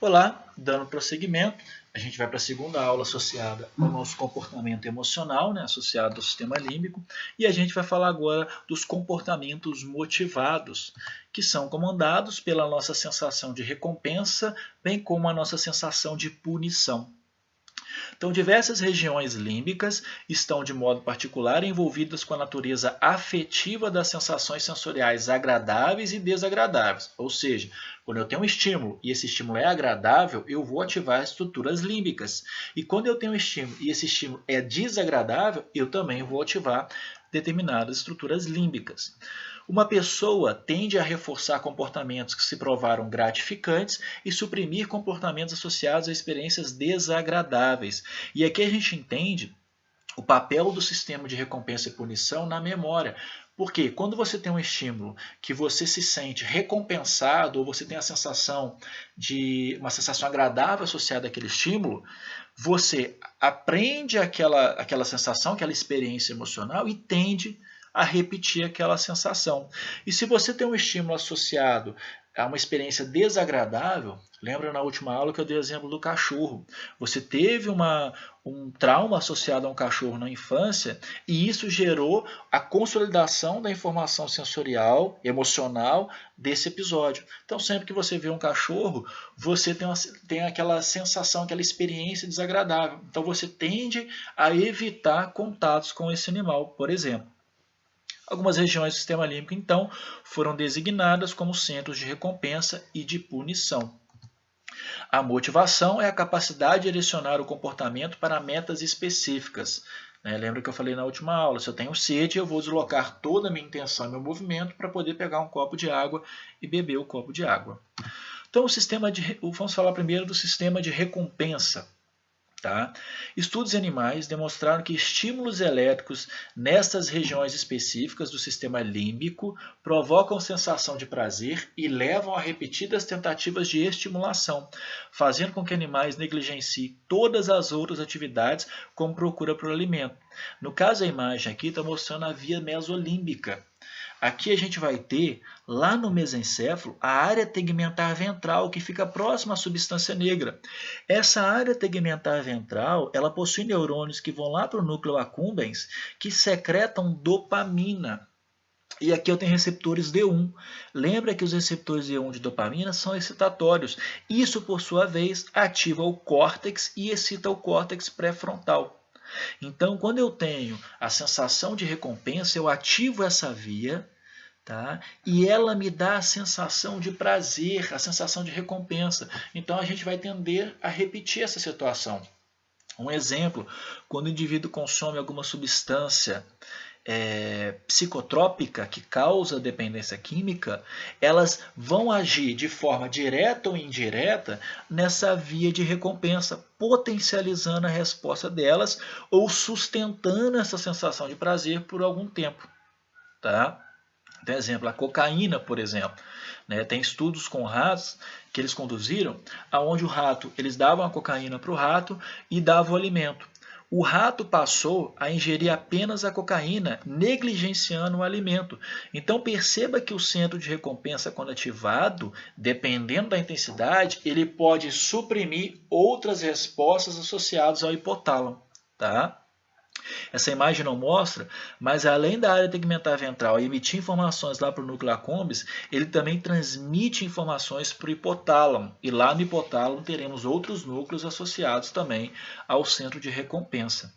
Olá, dando prosseguimento, a gente vai para a segunda aula associada ao nosso comportamento emocional, associado ao sistema límbico, e a gente vai falar agora dos comportamentos motivados, que são comandados pela nossa sensação de recompensa, bem como a nossa sensação de punição. Então, diversas regiões límbicas estão de modo particular envolvidas com a natureza afetiva das sensações sensoriais agradáveis e desagradáveis. Ou seja, quando eu tenho um estímulo e esse estímulo é agradável, eu vou ativar as estruturas límbicas. E quando eu tenho um estímulo e esse estímulo é desagradável, eu também vou ativar determinadas estruturas límbicas. Uma pessoa tende a reforçar comportamentos que se provaram gratificantes e suprimir comportamentos associados a experiências desagradáveis. E aqui a gente entende o papel do sistema de recompensa e punição na memória. Porque quando você tem um estímulo que você se sente recompensado ou você tem a sensação de uma sensação agradável associada àquele estímulo, você aprende aquela sensação, aquela experiência emocional e tende a repetir aquela sensação. E se você tem um estímulo associado a uma experiência desagradável, lembra na última aula que eu dei o exemplo do cachorro. Você teve um trauma associado a um cachorro na infância e isso gerou a consolidação da informação sensorial, emocional desse episódio. Então, sempre que você vê um cachorro, você tem aquela sensação, aquela experiência desagradável. Então, você tende a evitar contatos com esse animal, por exemplo. Algumas regiões do sistema límbico, então, foram designadas como centros de recompensa e de punição. A motivação é a capacidade de direcionar o comportamento para metas específicas. Lembra que eu falei na última aula, se eu tenho sede, eu vou deslocar toda a minha intenção e meu movimento para poder pegar um copo de água e beber o copo de água. Então, vamos falar primeiro do sistema de recompensa. Tá? Estudos animais demonstraram que estímulos elétricos nestas regiões específicas do sistema límbico provocam sensação de prazer e levam a repetidas tentativas de estimulação, fazendo com que animais negligenciem todas as outras atividades, como procura por alimento. No caso, a imagem aqui está mostrando a via mesolímbica. Aqui a gente vai ter, lá no mesencéfalo, a área tegmentar ventral, que fica próxima à substância negra. Essa área tegmentar ventral, ela possui neurônios que vão lá para o núcleo accumbens, que secretam dopamina. E aqui eu tenho receptores D1. Lembra que os receptores D1 de dopamina são excitatórios. Isso, por sua vez, ativa o córtex e excita o córtex pré-frontal. Então, quando eu tenho a sensação de recompensa, eu ativo essa via, tá? E ela me dá a sensação de prazer, a sensação de recompensa. Então, a gente vai tender a repetir essa situação. Um exemplo, quando o indivíduo consome alguma substância psicotrópica que causa dependência química, elas vão agir de forma direta ou indireta nessa via de recompensa, potencializando a resposta delas ou sustentando essa sensação de prazer por algum tempo. Tá? Tem exemplo, a cocaína, por exemplo. Tem estudos com ratos que eles conduziram, onde eles davam a cocaína para o rato e davam o alimento. O rato passou a ingerir apenas a cocaína, negligenciando o alimento. Então perceba que o centro de recompensa, quando ativado, dependendo da intensidade, ele pode suprimir outras respostas associadas ao hipotálamo. Tá? Essa imagem não mostra, mas além da área tegmentar ventral emitir informações lá para o núcleo accumbens, ele também transmite informações para o hipotálamo. E lá no hipotálamo teremos outros núcleos associados também ao centro de recompensa.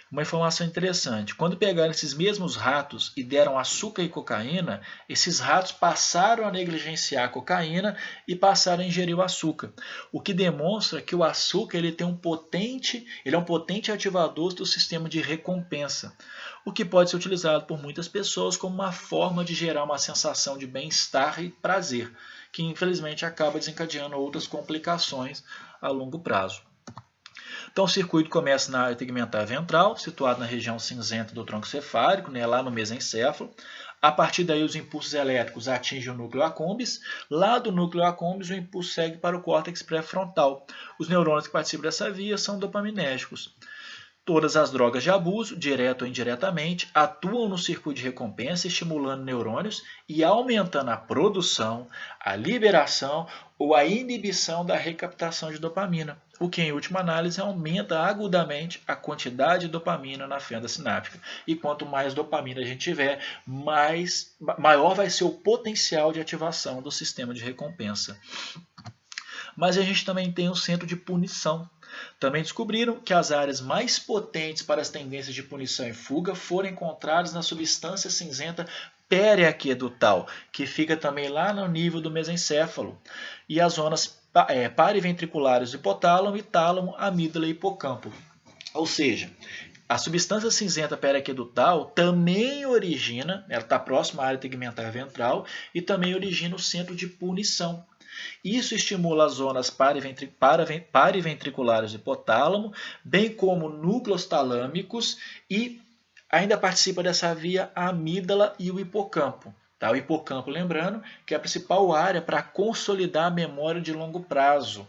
Uma informação interessante, quando pegaram esses mesmos ratos e deram açúcar e cocaína, esses ratos passaram a negligenciar a cocaína e passaram a ingerir o açúcar. O que demonstra que o açúcar ele é um potente ativador do sistema de recompensa, o que pode ser utilizado por muitas pessoas como uma forma de gerar uma sensação de bem-estar e prazer, que infelizmente acaba desencadeando outras complicações a longo prazo. Então, o circuito começa na área tegmentar ventral, situado na região cinzenta do tronco cefálico, lá no mesencéfalo. A partir daí, os impulsos elétricos atingem o núcleo accumbens. Lá do núcleo accumbens, o impulso segue para o córtex pré-frontal. Os neurônios que participam dessa via são dopaminérgicos. Todas as drogas de abuso, direto ou indiretamente, atuam no circuito de recompensa, estimulando neurônios e aumentando a produção, a liberação ou a inibição da recaptação de dopamina, o que, em última análise, aumenta agudamente a quantidade de dopamina na fenda sináptica. E quanto mais dopamina a gente tiver, maior vai ser o potencial de ativação do sistema de recompensa. Mas a gente também tem o centro de punição. Também descobriram que as áreas mais potentes para as tendências de punição e fuga foram encontradas na substância cinzenta periaquedutal, que fica também lá no nível do mesencéfalo, e as zonas paraventriculares do hipotálamo e tálamo, amígdala e hipocampo. Ou seja, a substância cinzenta periaquedutal também origina, ela está próxima à área tegmentar ventral, e também origina o centro de punição. Isso estimula as zonas paraventriculares do hipotálamo, bem como núcleos talâmicos, e ainda participa dessa via a amígdala e o hipocampo. Tá? O hipocampo, lembrando, que é a principal área para consolidar a memória de longo prazo.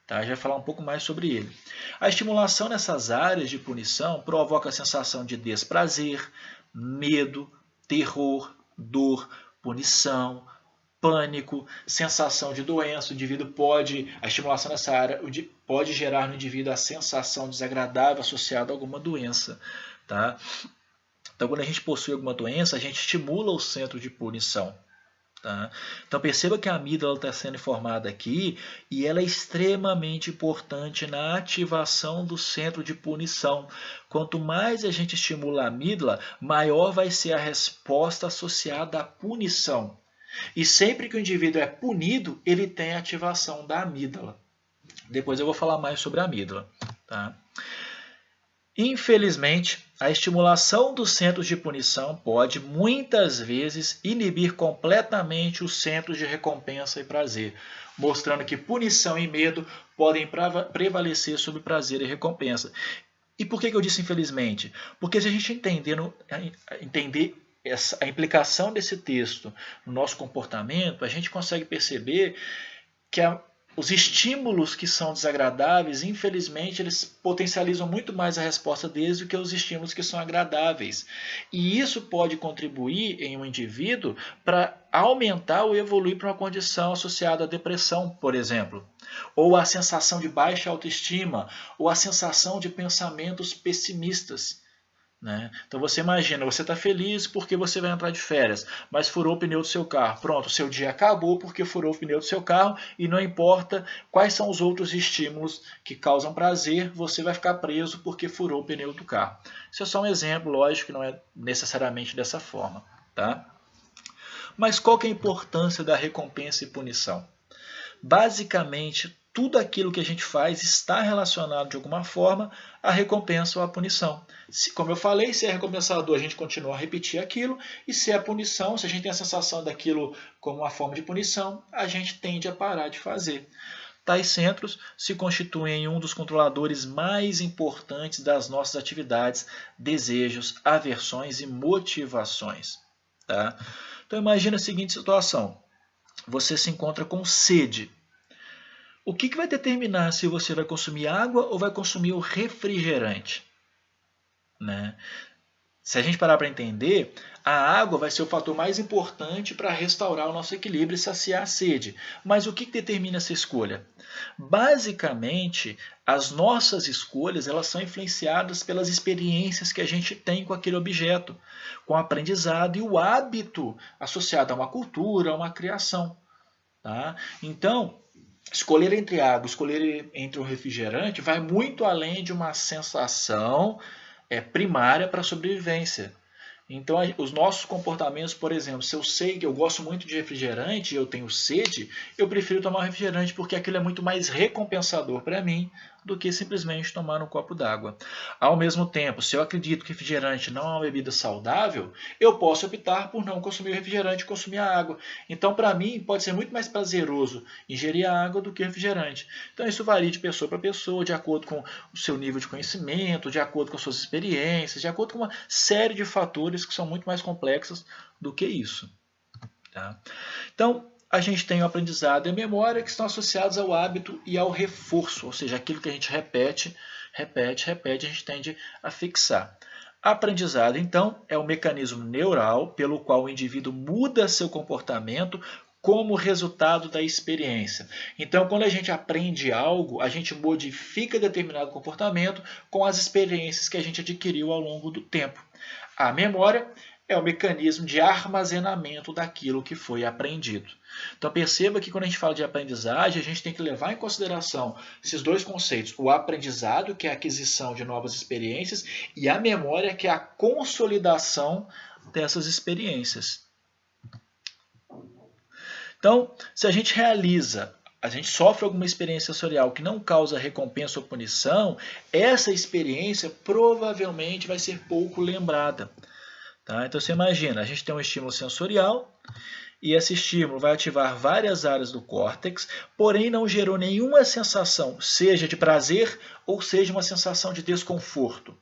Tá? A gente vai falar um pouco mais sobre ele. A estimulação nessas áreas de punição provoca a sensação de desprazer, medo, terror, dor, punição, pânico, sensação de doença. A estimulação nessa área pode gerar no indivíduo a sensação desagradável associada a alguma doença. Tá? Então, quando a gente possui alguma doença, a gente estimula o centro de punição. Tá? Então, perceba que a amígdala está sendo formada aqui e ela é extremamente importante na ativação do centro de punição. Quanto mais a gente estimula a amígdala, maior vai ser a resposta associada à punição. E sempre que o indivíduo é punido, ele tem a ativação da amígdala. Depois eu vou falar mais sobre a amígdala. Tá? Infelizmente, a estimulação dos centros de punição pode, muitas vezes, inibir completamente os centros de recompensa e prazer, mostrando que punição e medo podem prevalecer sobre prazer e recompensa. E por que eu disse infelizmente? Porque se a gente entender a implicação desse texto no nosso comportamento, a gente consegue perceber que os estímulos que são desagradáveis, infelizmente, eles potencializam muito mais a resposta deles do que os estímulos que são agradáveis. E isso pode contribuir em um indivíduo para aumentar ou evoluir para uma condição associada à depressão, por exemplo, ou a sensação de baixa autoestima, ou a sensação de pensamentos pessimistas. Né? Então você imagina, você está feliz porque você vai entrar de férias, mas furou o pneu do seu carro. Pronto, seu dia acabou porque furou o pneu do seu carro e não importa quais são os outros estímulos que causam prazer, você vai ficar preso porque furou o pneu do carro. Isso é só um exemplo, lógico que não é necessariamente dessa forma. Tá? Mas qual que é a importância da recompensa e punição? Basicamente, tudo aquilo que a gente faz está relacionado de alguma forma à recompensa ou à punição. Como eu falei, se é recompensador, a gente continua a repetir aquilo, e se é punição, se a gente tem a sensação daquilo como uma forma de punição, a gente tende a parar de fazer. Tais centros se constituem um dos controladores mais importantes das nossas atividades, desejos, aversões e motivações. Tá? Então imagina a seguinte situação. Você se encontra com sede. O que vai determinar se você vai consumir água ou vai consumir o refrigerante? Né? Se a gente parar para entender, a água vai ser o fator mais importante para restaurar o nosso equilíbrio e saciar a sede. Mas o que determina essa escolha? Basicamente, as nossas escolhas elas são influenciadas pelas experiências que a gente tem com aquele objeto, com o aprendizado e o hábito associado a uma cultura, a uma criação. Tá? Então, escolher entre água, escolher entre o refrigerante vai muito além de uma sensação primária para a sobrevivência. Então, os nossos comportamentos, por exemplo, se eu sei que eu gosto muito de refrigerante e eu tenho sede, eu prefiro tomar um refrigerante porque aquilo é muito mais recompensador para mim do que simplesmente tomar um copo d'água. Ao mesmo tempo, se eu acredito que refrigerante não é uma bebida saudável, eu posso optar por não consumir o refrigerante e consumir a água. Então, para mim, pode ser muito mais prazeroso ingerir a água do que o refrigerante. Então, isso varia de pessoa para pessoa, de acordo com o seu nível de conhecimento, de acordo com as suas experiências, de acordo com uma série de fatores que são muito mais complexos do que isso. Tá? Então, a gente tem o aprendizado e a memória que estão associados ao hábito e ao reforço, ou seja, aquilo que a gente repete repete, repete, a gente tende a fixar. Aprendizado, então, é o mecanismo neural pelo qual o indivíduo muda seu comportamento como resultado da experiência. Então, quando a gente aprende algo, a gente modifica determinado comportamento com as experiências que a gente adquiriu ao longo do tempo. A memória é o mecanismo de armazenamento daquilo que foi aprendido. Então perceba que quando a gente fala de aprendizagem, a gente tem que levar em consideração esses dois conceitos. O aprendizado, que é a aquisição de novas experiências, e a memória, que é a consolidação dessas experiências. Então, se a gente sofre alguma experiência sensorial que não causa recompensa ou punição, essa experiência provavelmente vai ser pouco lembrada. Tá? Então você imagina, a gente tem um estímulo sensorial e esse estímulo vai ativar várias áreas do córtex, porém não gerou nenhuma sensação, seja de prazer ou seja uma sensação de desconforto.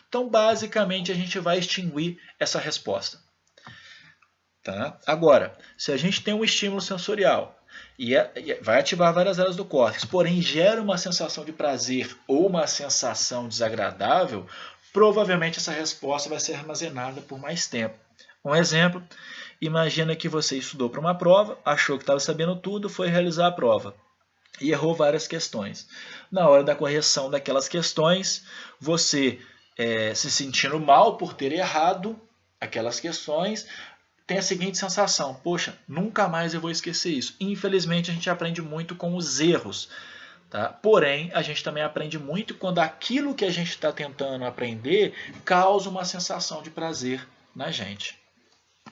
Então basicamente a gente vai extinguir essa resposta. Tá? Agora, se a gente tem um estímulo sensorial e vai ativar várias áreas do córtex, porém gera uma sensação de prazer ou uma sensação desagradável, provavelmente essa resposta vai ser armazenada por mais tempo. Um exemplo, imagina que você estudou para uma prova, achou que estava sabendo tudo, foi realizar a prova e errou várias questões. Na hora da correção daquelas questões, você se sentindo mal por ter errado aquelas questões, tem a seguinte sensação: poxa, nunca mais eu vou esquecer isso. Infelizmente a gente aprende muito com os erros. Tá? Porém, a gente também aprende muito quando aquilo que a gente está tentando aprender causa uma sensação de prazer na gente.